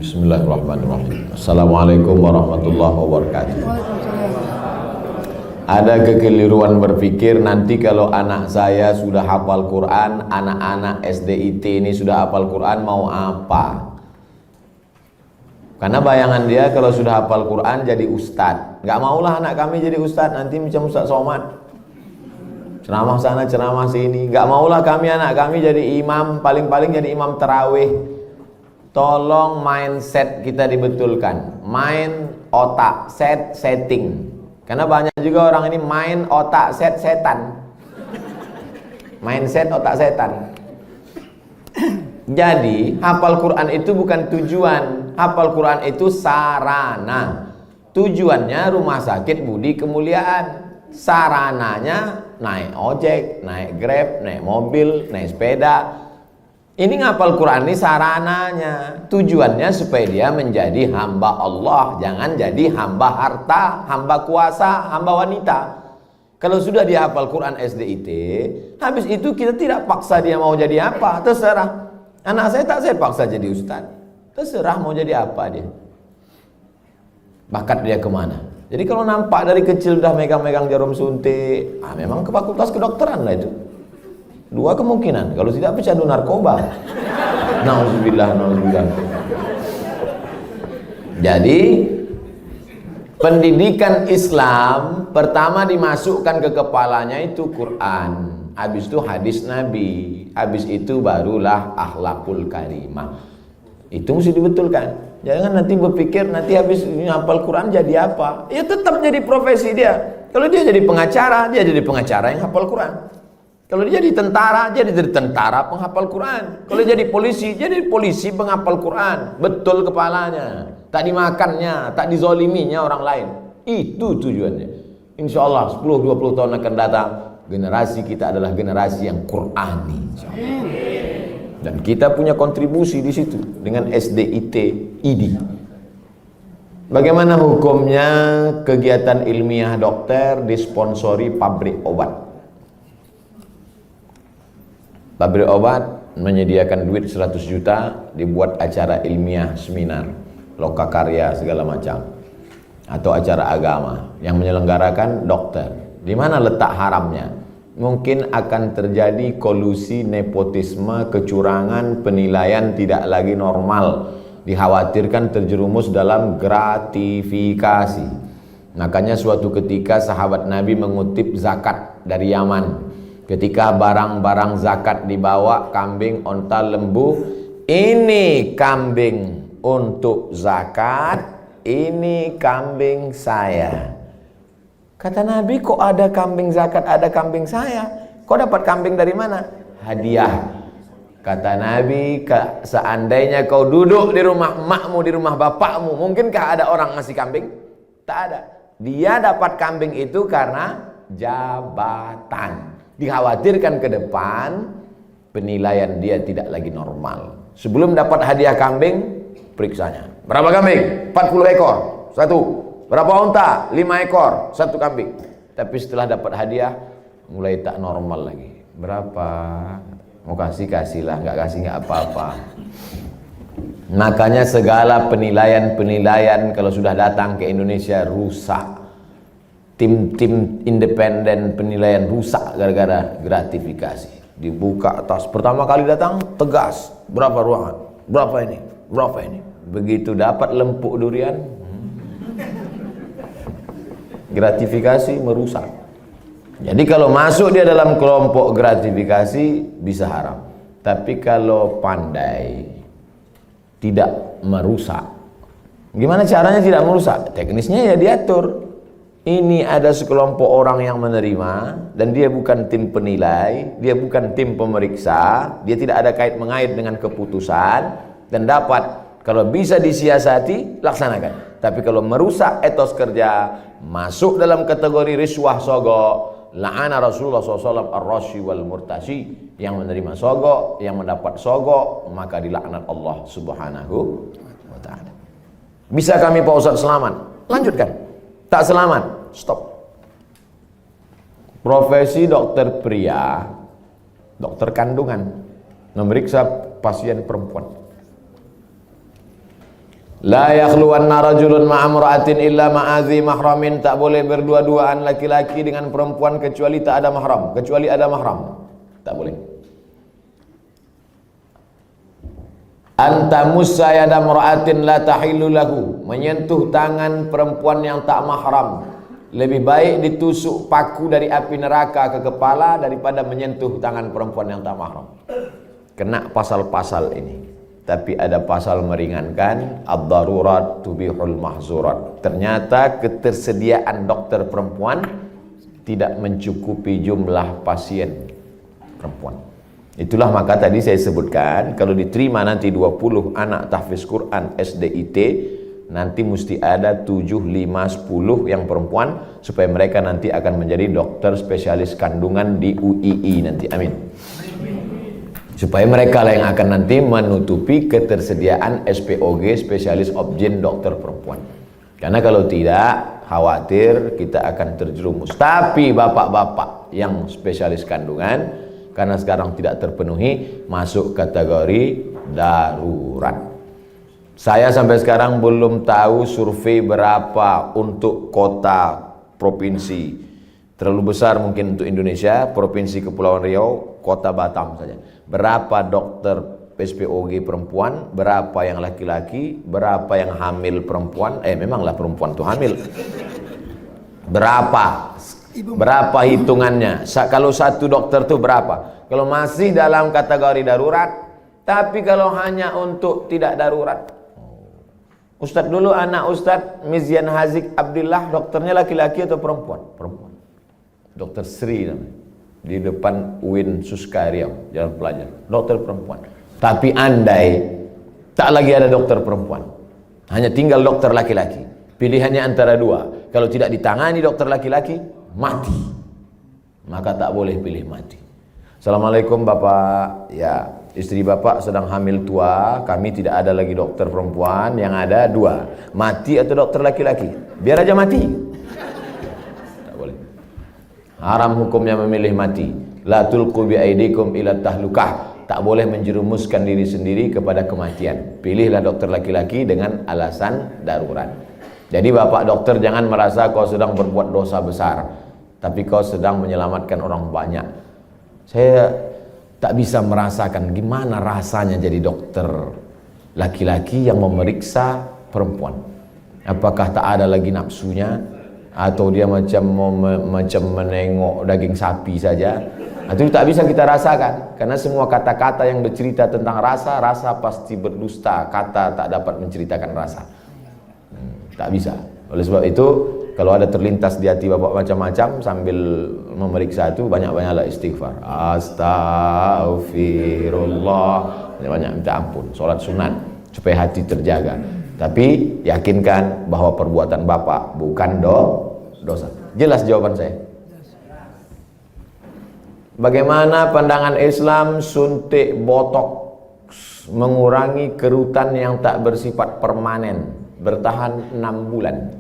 Bismillahirrahmanirrahim. Assalamualaikum warahmatullahi wabarakatuh. Ada kekeliruan berpikir nanti kalau anak saya sudah hafal Quran, anak-anak SDIT ini sudah hafal Quran mau apa? Karena bayangan dia kalau sudah hafal Quran jadi ustadz. Gak maulah anak kami jadi ustadz, nanti macam Ustadz Somad, ceramah sana ceramah sini. Gak maulah kami anak kami jadi imam, paling-paling jadi imam tarawih. Tolong mindset kita dibetulkan, main otak, setting. Karena banyak juga orang ini main otak, setan. Mindset otak setan. Jadi hafal Quran itu bukan tujuan, hafal Quran itu sarana. Tujuannya rumah sakit Budi Kemuliaan, sarananya naik ojek, naik grab, naik mobil, naik sepeda. Ini ngapal Quran ini sarananya, tujuannya supaya dia menjadi hamba Allah, jangan jadi hamba harta, hamba kuasa, hamba wanita. Kalau sudah dia hafal Quran SDIT, habis itu kita tidak paksa dia mau jadi apa, terserah. Anak saya tak saya paksa jadi ustaz, terserah mau jadi apa dia. Bakat dia kemana? Jadi kalau nampak dari kecil udah megang-megang jarum suntik, memang ke fakultas kedokteran lah itu. Dua kemungkinan, kalau tidak pecandu narkoba. Nauzubillah, nauzubillah. Jadi pendidikan Islam pertama dimasukkan ke kepalanya itu Quran, habis itu hadis Nabi, habis itu barulah akhlakul karimah. Itu mesti dibetulkan. Jangan nanti berpikir nanti habis hafal Quran jadi apa? Ya tetap jadi profesi dia. Kalau dia jadi pengacara, dia jadi pengacara yang hafal Quran. Kalau dia jadi tentara penghafal Quran. Kalau jadi polisi penghafal Quran. Betul kepalanya, tak dimakannya, tak dizoliminya orang lain. Itu tujuannya. Insya Allah 10-20 tahun akan datang, generasi kita adalah generasi yang Qurani. Dan kita punya kontribusi di situ dengan SDIT ID. Bagaimana hukumnya kegiatan ilmiah dokter disponsori pabrik obat? Pabrik obat menyediakan duit 100 juta, dibuat acara ilmiah, seminar, lokakarya segala macam, atau acara agama yang menyelenggarakan dokter. Di mana letak haramnya? Mungkin akan terjadi kolusi, nepotisme, kecurangan, penilaian tidak lagi normal. Dikhawatirkan terjerumus dalam gratifikasi. Makanya suatu ketika sahabat Nabi mengutip zakat dari Yaman. Ketika barang-barang zakat dibawa, kambing, onta, lembu, ini kambing untuk zakat, ini kambing saya. Kata Nabi, kok ada kambing zakat, ada kambing saya? Kok dapat kambing dari mana? Hadiah. Kata Nabi, seandainya kau duduk di rumah emakmu, di rumah bapakmu, mungkinkah ada orang ngasih kambing? Tak ada. Dia dapat kambing itu karena jabatan. Dikhawatirkan ke depan penilaian dia tidak lagi normal. Sebelum dapat hadiah kambing, periksanya. Berapa kambing? 40 ekor, satu. Berapa unta? 5 ekor, satu kambing. Tapi setelah dapat hadiah, mulai tak normal lagi. Berapa? Mau kasih-kasihlah, nggak kasih nggak apa-apa. Makanya segala penilaian kalau sudah datang ke Indonesia rusak. Tim-tim independen penilaian rusak gara-gara gratifikasi. Dibuka atas, pertama kali datang tegas, berapa ruangan, berapa ini, berapa ini. Begitu dapat lempuk durian, gratifikasi merusak. Jadi kalau masuk dia dalam kelompok gratifikasi bisa haram. Tapi kalau pandai tidak merusak, gimana caranya tidak merusak? Teknisnya ya diatur. Ini ada sekelompok orang yang menerima dan dia bukan tim penilai, dia bukan tim pemeriksa, dia tidak ada kait-mengait dengan keputusan dan dapat, kalau bisa disiasati, laksanakan. Tapi kalau merusak etos kerja, masuk dalam kategori riswah sogok, la'ana Rasulullah SAW ar-rashi wal murtashi, yang menerima sogok, yang mendapat sogok, maka dilaknat Allah Subhanahu wa ta'ala. Bisa kami Pak Ustadz selamat? Lanjutkan. Tak selamat, stop. Profesi dokter pria, dokter kandungan, memeriksa pasien perempuan. La yakhluwanna rajulun ma'amra'atin illa ma'adhi mahramin. Tak boleh berdua-duaan laki-laki dengan perempuan kecuali tak ada mahram, kecuali ada mahram. Tak boleh. Anta musayyada mar'atin la tahillu lahu. Menyentuh tangan perempuan yang tak mahram lebih baik ditusuk paku dari api neraka ke kepala daripada menyentuh tangan perempuan yang tak mahram. Kena pasal-pasal ini. Tapi ada pasal meringankan, ad-darurat tubihul mahzurat. Ternyata ketersediaan dokter perempuan tidak mencukupi jumlah pasien perempuan. Itulah maka tadi saya sebutkan, kalau diterima nanti 20 anak tahfiz Quran SDIT, nanti mesti ada 7, 5, 10 yang perempuan, supaya mereka nanti akan menjadi dokter spesialis kandungan di UII nanti. Amin. Supaya mereka lah yang akan nanti menutupi ketersediaan SPOG, spesialis obgyn dokter perempuan. Karena kalau tidak, khawatir kita akan terjerumus. Tapi bapak-bapak yang spesialis kandungan, karena sekarang tidak terpenuhi, masuk kategori darurat. Saya sampai sekarang belum tahu survei berapa untuk kota provinsi. Terlalu besar mungkin untuk Indonesia, Provinsi Kepulauan Riau, Kota Batam saja. Berapa dokter SPOG perempuan, berapa yang laki-laki, berapa yang hamil perempuan, memanglah perempuan itu hamil. Berapa hitungannya? Kalau satu dokter itu berapa? Kalau masih dalam kategori darurat, tapi kalau hanya untuk tidak darurat. Ustadz dulu, anak Ustadz Mizyan Hazik Abdillah, dokternya laki-laki atau perempuan? Perempuan. Dokter Sri namanya, di depan UIN Suska Riau, Jalan Pelajar, dokter perempuan. Tapi andai tak lagi ada dokter perempuan, hanya tinggal dokter laki-laki, pilihannya antara dua. Kalau tidak ditangani dokter laki-laki, mati. Maka tak boleh pilih mati. Assalamualaikum Bapak, ya istri Bapak sedang hamil tua, kami tidak ada lagi dokter perempuan, yang ada dua, mati atau dokter laki-laki. Biar aja mati. Tak boleh. Haram hukumnya memilih mati. La tulqu bi aidikum ila tahlukah. Tak boleh menjerumuskan diri sendiri kepada kematian. Pilihlah dokter laki-laki dengan alasan darurat. Jadi Bapak dokter jangan merasa kau sedang berbuat dosa besar, tapi kau sedang menyelamatkan orang banyak. Saya tak bisa merasakan gimana rasanya jadi dokter laki-laki yang memeriksa perempuan. Apakah tak ada lagi nafsunya, atau dia macam menengok daging sapi saja? Itu tak bisa kita rasakan, karena semua kata-kata yang bercerita tentang rasa pasti berdusta. Kata tak dapat menceritakan rasa. Tak bisa. Oleh sebab itu, kalau ada terlintas di hati Bapak macam-macam sambil memeriksa itu, banyak-banyaklah istighfar. Astaghfirullah. Banyak minta ampun. Solat sunat supaya hati terjaga. Tapi yakinkan bahwa perbuatan Bapak bukan dosa. Jelas jawaban saya. Bagaimana pandangan Islam suntik botox mengurangi kerutan yang tak bersifat permanen, bertahan 6 bulan?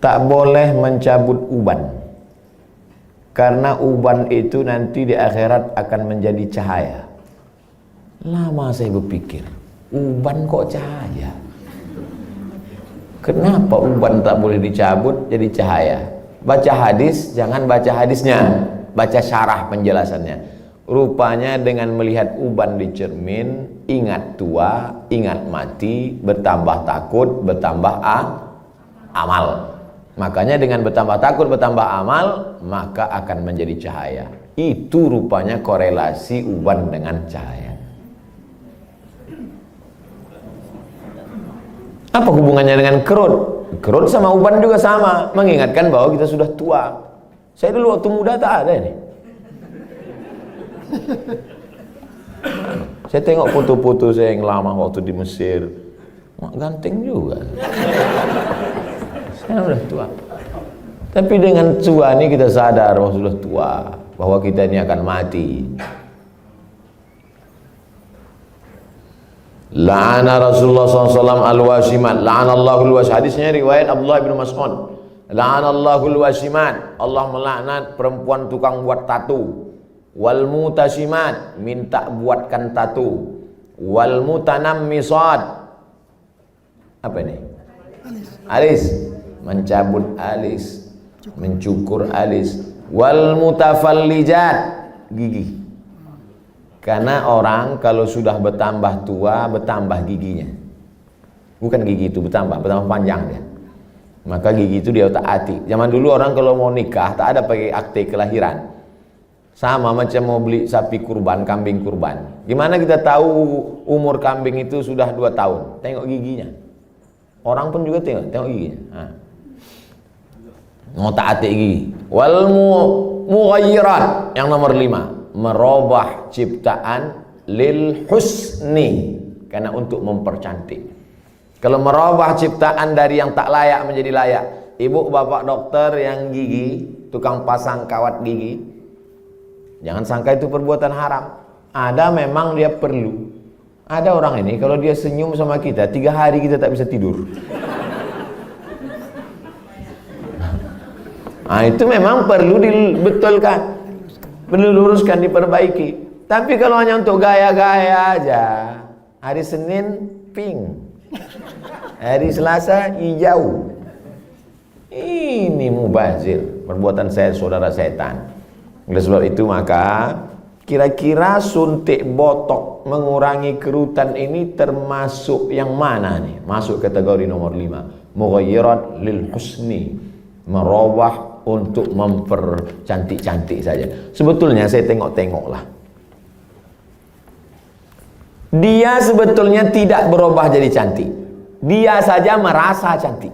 Tak boleh mencabut uban, karena uban itu nanti di akhirat akan menjadi cahaya. Lama saya berpikir, uban kok cahaya? Kenapa uban tak boleh dicabut jadi cahaya? Baca hadis, jangan baca hadisnya, baca syarah penjelasannya. Rupanya dengan melihat uban di cermin, ingat tua, ingat mati, bertambah takut, bertambah amal. Makanya dengan bertambah takut, bertambah amal, maka akan menjadi cahaya. Itu rupanya korelasi uban dengan cahaya. Apa hubungannya dengan kerut? Kerut sama uban juga sama, mengingatkan bahwa kita sudah tua. Saya dulu waktu muda tak ada ini. Saya tengok foto-foto saya yang lama waktu di Mesir, ganteng juga. Saya sudah tua. Tapi dengan tua ini kita sadar bahwa sudah tua, bahwa kita ini akan mati. La'ana Rasulullah SAW al-wasimat. La'anallahu al-wasimat. Hadisnya riwayat Abdullah bin Mas'ud. La'anallahu al-wasimat. Allah melaknat perempuan tukang buat tatu. Wal mutasimat, minta buatkan tatu. Wal mutanammisat. Apa ini? Alis. Mencabut alis, mencukur alis. Wal mutafallijat, gigi. Karena orang kalau sudah bertambah tua, bertambah giginya. Bukan gigi itu bertambah panjang dia. Maka gigi itu dia otak-atik. Zaman dulu orang kalau mau nikah tak ada pakai akte kelahiran. Sama macam mau beli sapi kurban, kambing kurban. Gimana kita tahu umur kambing itu sudah 2 tahun? Tengok giginya. Orang pun juga tengok giginya. Otak-atik gigi. Wal mughayyirat, yang nomor 5, merubah ciptaan lil husni, karena untuk mempercantik. Kalau merubah ciptaan dari yang tak layak menjadi layak. Ibu bapak dokter yang gigi, tukang pasang kawat gigi, jangan sangka itu perbuatan haram. Ada memang dia perlu. Ada orang ini kalau dia senyum sama kita 3 hari kita tak bisa tidur. Nah, itu memang perlu dibetulkan, perlu luruskan, diperbaiki. Tapi kalau hanya untuk gaya-gaya aja, hari Senin pink, hari Selasa hijau, ini mubazir, perbuatan saya saudara setan. Oleh sebab itu maka kira-kira suntik botok mengurangi kerutan ini termasuk yang mana nih? Masuk kategori nomor 5, mughayyirat lil husni, merubah untuk mempercantik-cantik saja. Sebetulnya saya tengok-tengoklah, dia sebetulnya tidak berubah jadi cantik, dia saja merasa cantik.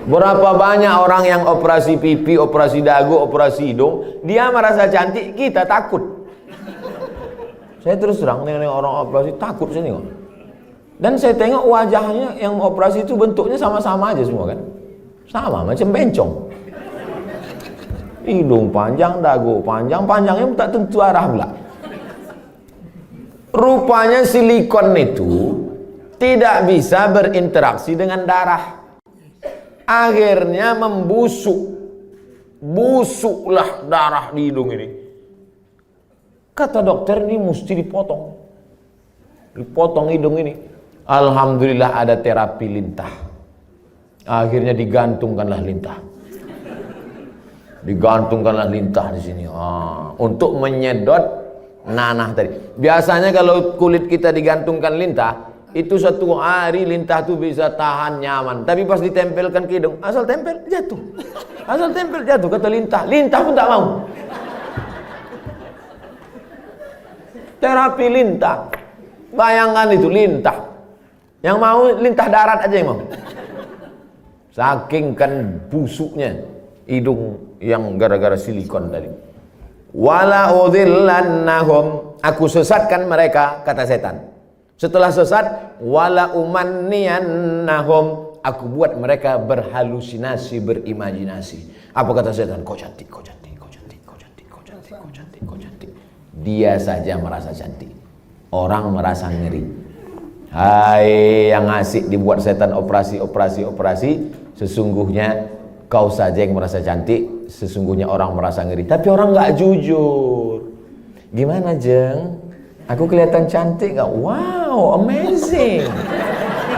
Berapa banyak orang yang operasi pipi, operasi dagu, operasi hidung, dia merasa cantik, kita takut. Saya terus terang dengan orang operasi takut saya tengok. Dan saya tengok wajahnya yang operasi itu bentuknya sama-sama aja semua kan. Sama macam bencong. Hidung panjang, dagu panjang, panjangnya tak tentu arah pula. Rupanya silikon itu tidak bisa berinteraksi dengan darah. Akhirnya membusuk. Busuklah darah di hidung ini. Kata dokter, ini mesti dipotong. Dipotong hidung ini. Alhamdulillah ada terapi lintah. Akhirnya digantungkanlah lintah. Digantungkanlah lintah di sini. Untuk menyedot nanah tadi. Biasanya kalau kulit kita digantungkan lintah, itu 1 hari lintah itu bisa tahan nyaman. Tapi pas ditempelkan ke hidung, asal tempel jatuh. Asal tempel jatuh, kata lintah. Lintah pun tak mau. Terapi lintah. Bayangkan itu lintah. Yang mau lintah darat aja yang mau. Saking kan busuknya hidung yang gara-gara silikon tadi. Wala udhillannahum, aku sesatkan mereka, kata setan. Setelah sesat, wala umanniyannahum, aku buat mereka berhalusinasi, berimajinasi. Apa kata setan? Kau cantik, kau cantik, kau cantik, kau cantik, kau cantik, kau cantik, kau cantik. Dia saja merasa cantik. Orang merasa ngeri. Hai yang asik dibuat setan operasi, sesungguhnya kau saja yang merasa cantik, sesungguhnya orang merasa ngeri. Tapi orang nggak jujur. Gimana Jeng? Aku kelihatan cantik nggak? Wow, amazing.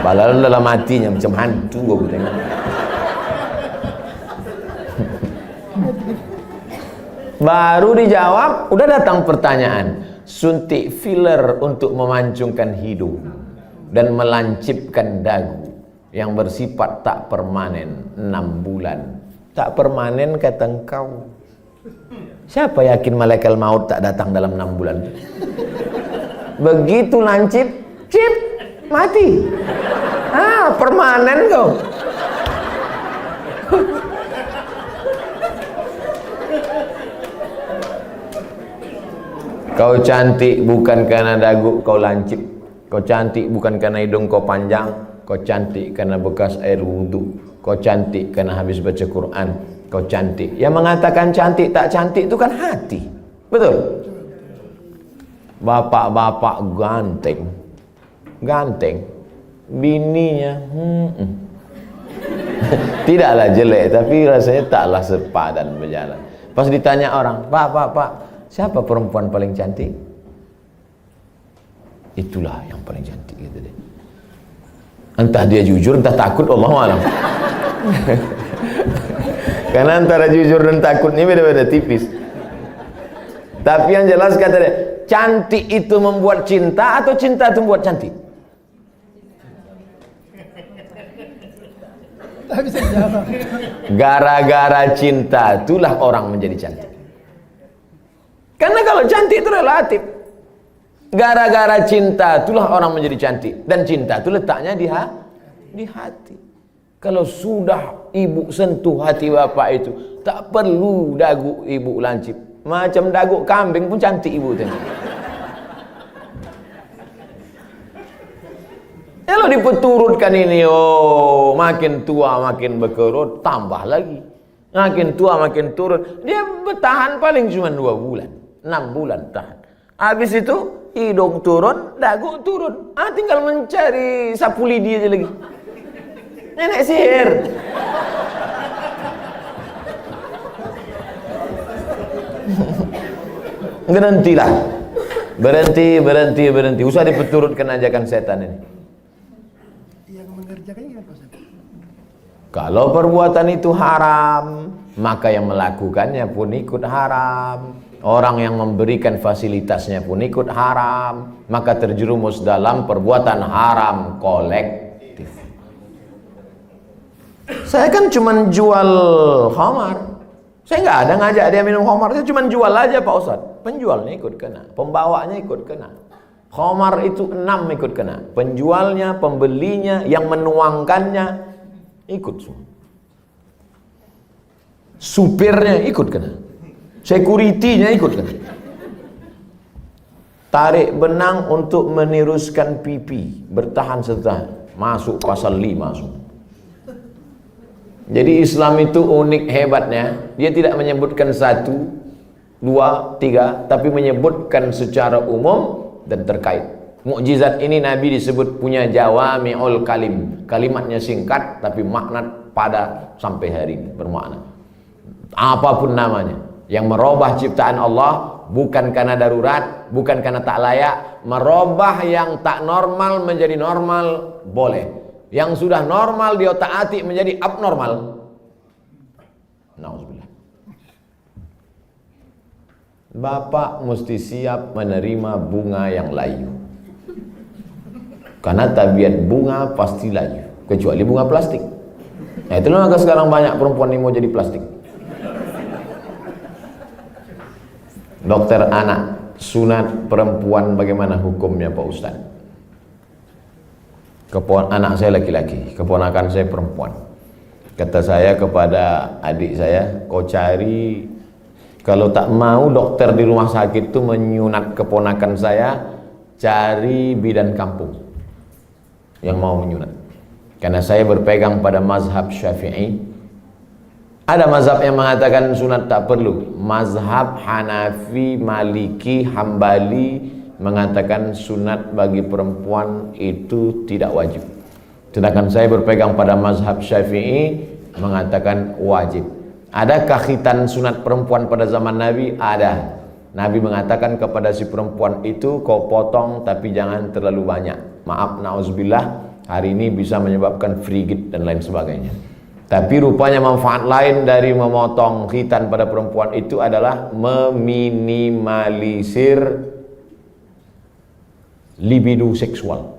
Padahal dalam hatinya macam hantu gue tengok. Baru dijawab, udah datang pertanyaan. Suntik filler untuk memancungkan hidung dan melancipkan dagu yang bersifat tak permanen 6 bulan. Tak permanen kata engkau. Siapa yakin malaikat maut tak datang dalam 6 bulan? Begitu lancip, cip, mati. Permanen kau. Kau cantik bukan karena dagu kau lancip. Kau cantik bukan karena hidung kau panjang. Kau cantik karena bekas air wudhu. Kau cantik karena habis baca Quran. Kau cantik. Yang mengatakan cantik tak cantik itu kan hati. Betul? Bapak-bapak ganteng. Ganteng. Bininya tidaklah jelek, tapi rasanya taklah sepadan berjalan. Pas ditanya orang, Pak, Siapa perempuan paling cantik? Itulah yang paling cantik gitu deh. Entah dia jujur, entah takut, Allahu a'lam. Karena antara jujur dan takut ini beda-beda tipis. Tapi yang jelas kata dia, cantik itu membuat cinta atau cinta itu membuat cantik? Gara-gara cinta itulah orang menjadi cantik. Karena kalau cantik itu relatif. Gara-gara cinta itulah orang menjadi cantik. Dan cinta itu letaknya di hati. Kalau sudah ibu sentuh hati bapak itu, tak perlu dagu ibu lancip. Macam dagu kambing pun cantik ibu tengok. Kalau dipeturutkan ini, oh makin tua makin berkerut, tambah lagi. Makin tua makin turun. Dia bertahan paling cuma 2 bulan, 6 bulan tahan. Habis itu hidung turun, dagu turun. Tinggal mencari sapu lidi aja lagi. Nenek sihir. Berhentilah. Berhenti. Usah dipeturutkan ajakan setan ini. Yang mengerjakannya gimana, Pak Ustaz? Kalau perbuatan itu haram, maka yang melakukannya pun ikut haram. Orang yang memberikan fasilitasnya pun ikut haram. Maka terjerumus dalam perbuatan haram kolektif. Saya kan cuma jual khamar. Saya nggak ada ngajak dia minum khamar. Saya cuma jual aja Pak Ustadz. Penjualnya ikut kena, pembawanya ikut kena. Khamar itu 6 ikut kena. Penjualnya, pembelinya, yang menuangkannya ikut semua. Supirnya ikut kena. Security-nya ikut kena. Tarik benang untuk meniruskan pipi, bertahan setahun, masuk pasal 5 semua. Jadi Islam itu unik hebatnya, dia tidak menyebutkan 1, 2, 3, tapi menyebutkan secara umum dan terkait. Mukjizat ini Nabi disebut punya jawami'ul kalim. Kalimatnya singkat tapi makna padat sampai hari ini bermakna. Apapun namanya, yang merubah ciptaan Allah bukan karena darurat, bukan karena tak layak. Merubah yang tak normal menjadi normal boleh. Yang sudah normal dia taati menjadi abnormal. Nauzubillah. Bapak mesti siap menerima bunga yang layu. Karena tabiat bunga pasti layu, kecuali bunga plastik. Nah, itulah maka sekarang banyak perempuan yang mau jadi plastik. Dokter anak, sunat perempuan bagaimana hukumnya Pak Ustaz? Anak saya laki-laki, keponakan saya perempuan. Kata saya kepada adik saya, kau cari, kalau tak mau dokter di rumah sakit itu menyunat keponakan saya, cari bidan kampung yang mau menyunat. Karena saya berpegang pada mazhab Syafi'i. Ada mazhab yang mengatakan sunat tak perlu. Mazhab Hanafi, Maliki, Hambali mengatakan sunat bagi perempuan itu tidak wajib. Sedangkan saya berpegang pada mazhab Syafi'i mengatakan wajib. Adakah khitan sunat perempuan pada zaman Nabi? Ada. Nabi mengatakan kepada si perempuan itu, kau potong tapi jangan terlalu banyak. Maaf, na'udzubillah, hari ini bisa menyebabkan frigid dan lain sebagainya. Tapi rupanya manfaat lain dari memotong khitan pada perempuan itu adalah meminimalisir libido seksual.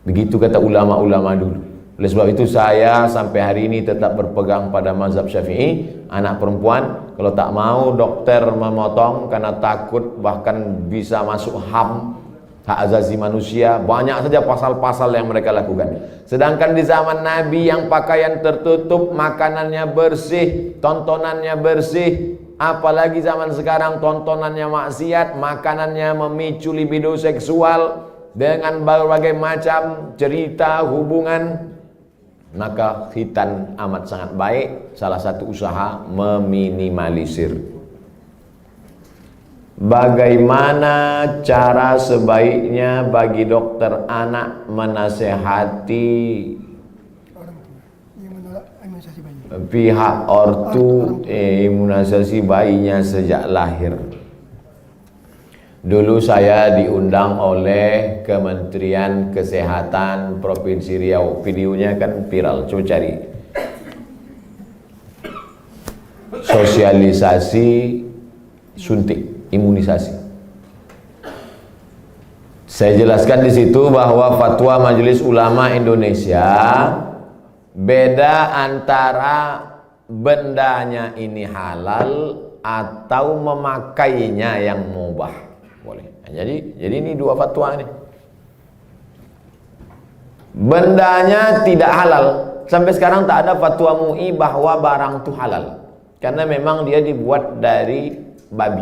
Begitu kata ulama-ulama dulu. Oleh sebab itu saya sampai hari ini tetap berpegang pada mazhab Syafi'i. Anak perempuan kalau tak mau dokter memotong karena takut bahkan bisa masuk HAM, hak asasi manusia, banyak saja pasal-pasal yang mereka lakukan. Sedangkan di zaman Nabi yang pakaian tertutup, makanannya bersih, tontonannya bersih. Apalagi zaman sekarang tontonannya maksiat, makanannya memicu libido seksual dengan berbagai macam cerita hubungan. Maka khitan amat sangat baik. Salah satu usaha meminimalisir. Bagaimana cara sebaiknya bagi dokter anak menasehati Orang tua yang menolak imunisasi bayi. pihak ortu imunisasi bayinya sejak lahir? Dulu saya diundang oleh Kementerian Kesehatan Provinsi Riau. Videonya kan viral, coba cari. Sosialisasi suntik, imunisasi. Saya jelaskan di situ bahwa fatwa Majelis Ulama Indonesia beda antara bendanya ini halal atau memakainya yang mubah. Boleh. Jadi ini dua fatwa ini. Bendanya tidak halal. Sampai sekarang tak ada fatwa MUI bahwa barang itu halal. Karena memang dia dibuat dari babi.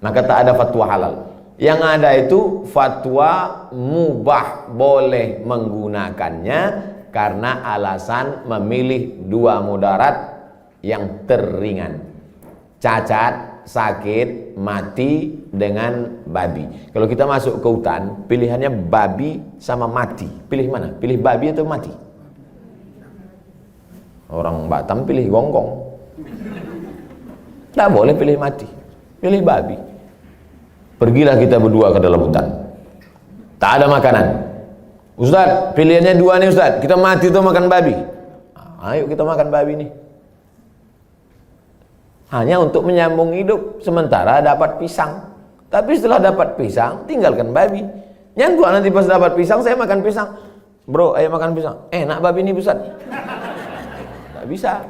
Maka tak ada fatwa halal. Yang ada itu fatwa mubah, boleh menggunakannya karena alasan memilih dua mudarat yang teringan. Cacat, sakit, mati dengan babi. Kalau kita masuk ke hutan, pilihannya babi sama mati. Pilih mana? Pilih babi atau mati? Orang Batam pilih gonggong. Tak boleh pilih mati, pilih babi. Pergilah kita berdua ke dalam hutan. Tak ada makanan. Ustaz, pilihannya dua nih Ustaz. Kita mati atau makan babi? Ayo kita makan babi nih. Hanya untuk menyambung hidup. Sementara dapat pisang. Tapi setelah dapat pisang, tinggalkan babi. Nyangkut nanti pas dapat pisang, saya makan pisang. Bro, ayo makan pisang. Enak babi ini Ustaz. Tak bisa.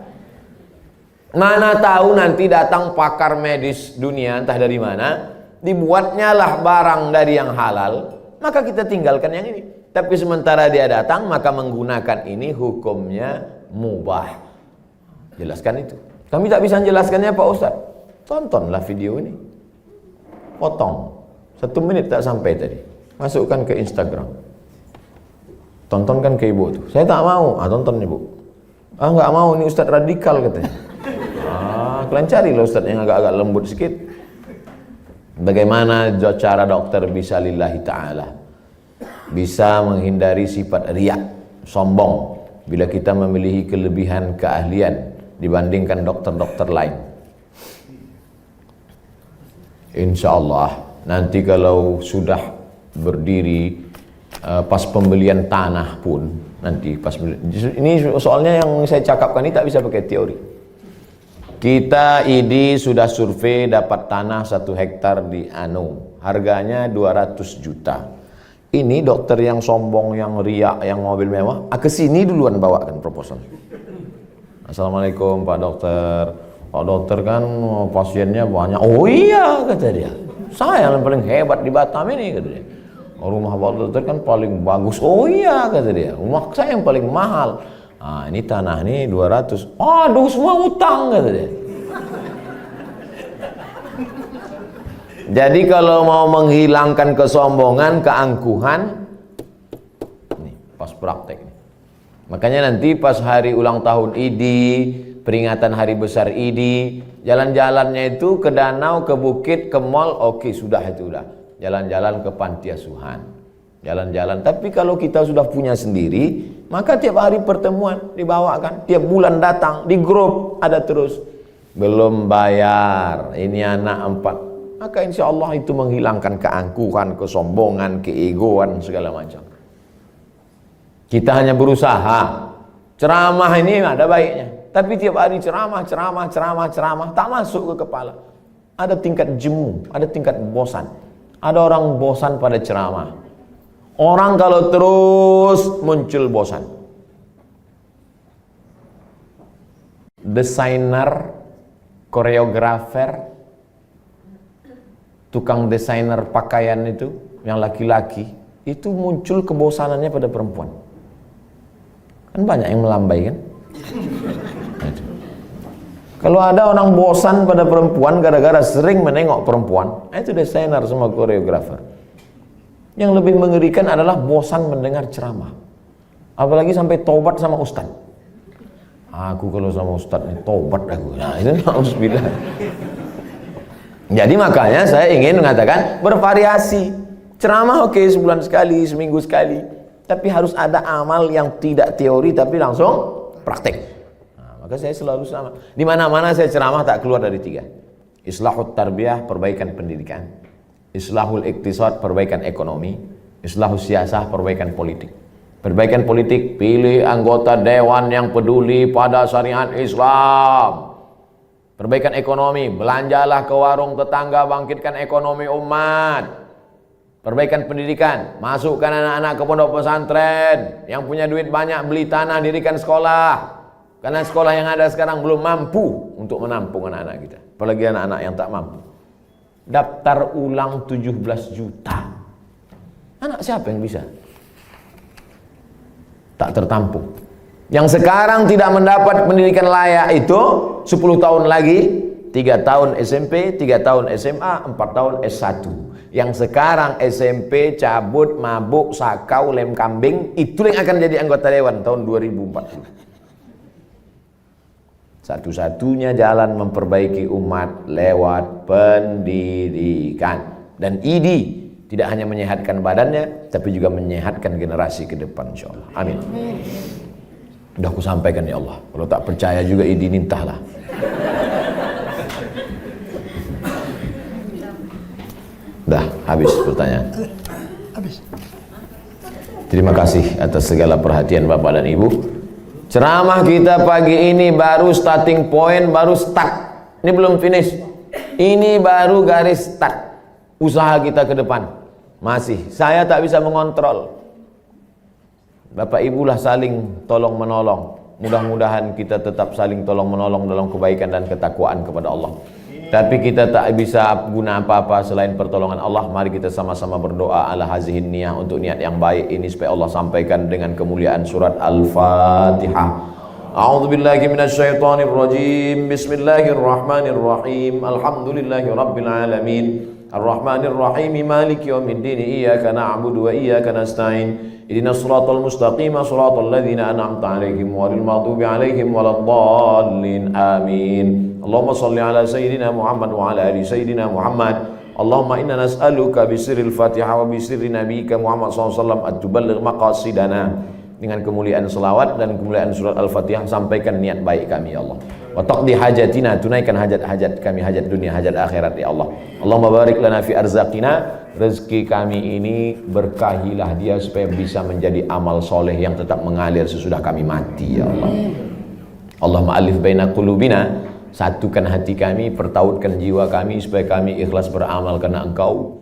Mana tahu nanti datang pakar medis dunia, entah dari mana, dibuatnya lah barang dari yang halal, maka kita tinggalkan yang ini. Tapi sementara dia datang, maka menggunakan ini hukumnya mubah. Jelaskan itu. Kami tak bisa menjelaskannya Pak Ustaz. Tontonlah video ini. Potong. 1 menit tak sampai tadi. Masukkan ke Instagram. Tontonkan ke ibu tuh. Saya tak mau. Tonton ibu. Nggak mau, ini Ustaz radikal katanya. Kalian carilah Ustaz yang agak-agak lembut sedikit. Bagaimana cara dokter bisa lillahi ta'ala, bisa menghindari sifat riak, sombong, bila kita memiliki kelebihan keahlian dibandingkan dokter-dokter lain. Insya Allah nanti kalau sudah berdiri pas pembelian tanah pun, nanti pas ini soalnya yang saya cakapkan ini tak bisa pakai teori. Kita ID sudah survei dapat tanah 1 hektar di Anu, harganya 200 juta. Ini dokter yang sombong, yang riak, yang mobil mewah, kesini duluan bawakan proposal. Assalamualaikum Pak Dokter. Pak Dokter kan pasiennya banyak. Oh iya kata dia. Saya yang paling hebat di Batam ini kata dia. Rumah Pak Dokter kan paling bagus. Oh iya kata dia. Rumah saya yang paling mahal. Ini tanah nih 200. Aduh semua utang kata dia. Jadi kalau mau menghilangkan kesombongan, keangkuhan, nih pas praktek nih. Makanya nanti pas hari ulang tahun ID, peringatan hari besar ID, jalan-jalannya itu ke danau, ke bukit, ke mall, oke sudah itu udah. Jalan-jalan ke panti asuhan. Jalan-jalan. Tapi kalau kita sudah punya sendiri, maka tiap hari pertemuan dibawakan, tiap bulan datang di grup ada terus. Belum bayar, ini anak 4. Maka insya Allah itu menghilangkan keangkuhan, kesombongan, keegoan segala macam. Kita hanya berusaha. Ceramah ini ada baiknya, tapi tiap hari ceramah, tak masuk ke kepala. Ada tingkat jemu, ada tingkat bosan. Ada orang bosan pada ceramah. Orang kalau terus muncul bosan. Desainer, koreografer, tukang desainer pakaian itu, yang laki-laki, itu muncul kebosanannya pada perempuan. Kan banyak yang melambai kan? Kalau ada orang bosan pada perempuan gara-gara sering menengok perempuan, itu desainer sama koreografer. Yang lebih mengerikan adalah bosan mendengar ceramah. Apalagi sampai tobat sama ustaz. Aku kalau sama ustaz ini tobat aku. Nah, itu na'udzubillah. Jadi makanya saya ingin mengatakan bervariasi. Ceramah oke, sebulan sekali, seminggu sekali. Tapi harus ada amal yang tidak teori tapi langsung praktek. Nah, maka saya selalu sama. Di mana-mana saya ceramah tak keluar dari 3. Islahut tarbiyah, perbaikan pendidikan. Islahul iktisad, perbaikan ekonomi. Islahul siyasah, perbaikan politik. Perbaikan politik, pilih anggota dewan yang peduli pada syariat Islam. Perbaikan ekonomi, belanjalah ke warung tetangga, bangkitkan ekonomi umat. Perbaikan pendidikan, masukkan anak-anak ke pondok pesantren. Yang punya duit banyak, beli tanah, dirikan sekolah. Karena sekolah yang ada sekarang belum mampu untuk menampung anak-anak kita. Apalagi anak-anak yang tak mampu. Daftar ulang 17 juta. Anak siapa yang bisa? Tak tertampung. Yang sekarang tidak mendapat pendidikan layak itu 10 tahun lagi, 3 tahun SMP, 3 tahun SMA, 4 tahun S1. Yang sekarang SMP cabut, mabuk, sakau, lem kambing, itu yang akan jadi anggota dewan tahun 2040. Satu-satunya jalan memperbaiki umat lewat pendidikan. Dan ID tidak hanya menyehatkan badannya, tapi juga menyehatkan generasi ke depan, insyaallah. Amin. Udah aku sampaikan ya Allah. Kalau tak percaya juga ID nintahlah. Dah habis pertanyaan. Habis. Terima kasih atas segala perhatian Bapak dan Ibu. Ceramah kita pagi ini baru starting point, baru start. Ini belum finish. Ini baru garis start. Usaha kita ke depan. Masih, saya tak bisa mengontrol. Bapak Ibu lah saling tolong menolong. Mudah-mudahan kita tetap saling tolong menolong dalam kebaikan dan ketakwaan kepada Allah. Tapi kita tak bisa guna apa-apa selain pertolongan Allah. Mari kita sama-sama berdoa ala hazihin niyah, untuk niat yang baik ini supaya Allah sampaikan dengan kemuliaan surat Al-Fatihah. A'udzubillahi minasyaitonir rajim. Bismillahirrahmanirrahim. Alhamdulillahirabbil alamin. Ar-Rahmanir Rahim. Maliki yaumiddin. Iyyaka na'budu wa iyyaka nasta'in. Ihdinas siratal mustaqim, siratal ladzina an'amta 'alaihim ghairil maghdubi 'alaihim waladdallin. Amin. Allahumma shalli ala sayyidina Muhammad wa ala ali sayyidina Muhammad. Allahumma inna nas'aluka bisirril Fatihah wa bisirri nabiyyika Muhammad sallallahu alaihi wasallam at-tuballigh maqasidana. Dengan kemuliaan selawat dan kemuliaan surat Al-Fatihah, sampaikan niat baik kami ya Allah. Wa taqdi hajatina, tunaikan hajat-hajat kami, hajat dunia, hajat akhirat ya Allah. Allahumma barik lana fi arzaqina, rezeki kami ini berkahilah dia supaya bisa menjadi amal soleh yang tetap mengalir sesudah kami mati ya Allah. Allahumma alif baina qulubina, satukan hati kami, pertautkan jiwa kami supaya kami ikhlas beramal karena Engkau.